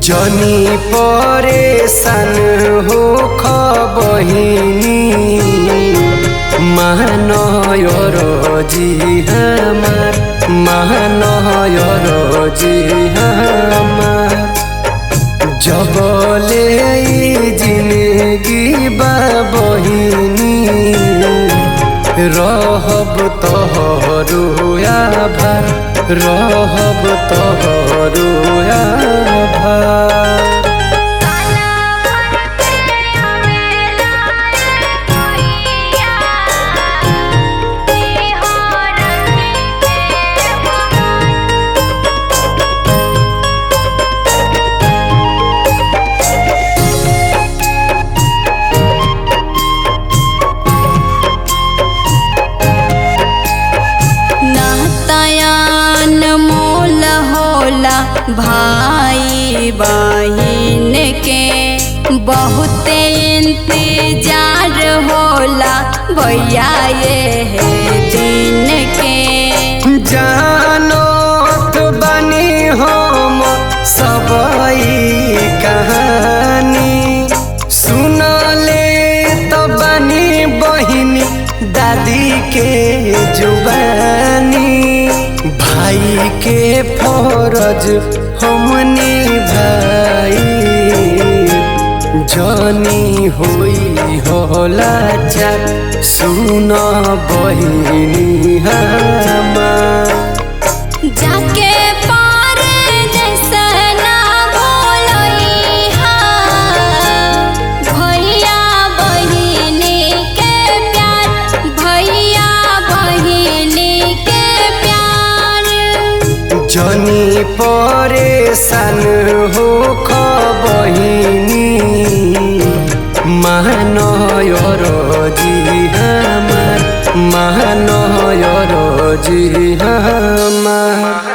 जनी परेशान हो बहिनी महानयर जी हमार महानयर जी हमार जबले जिंदगी बा बहिनी रहब तोहरो आभार रहब तोहरो आभार। भाई बहिन के बहुत इंतजार होला भैया ये दिन के। जानो तो बनी हम सबई कहानी सुनले तो बनी बहिनी दादी के जुबानी भाई के फरज हमनी भाई जनी होई होला चार सुन बहिनी हमार। जाके भैया बहिनी के प्यार भैया बहिनी के प्यार। जनी परेशान हो बहिनी महानयर जी हमार महानयर जी हमार।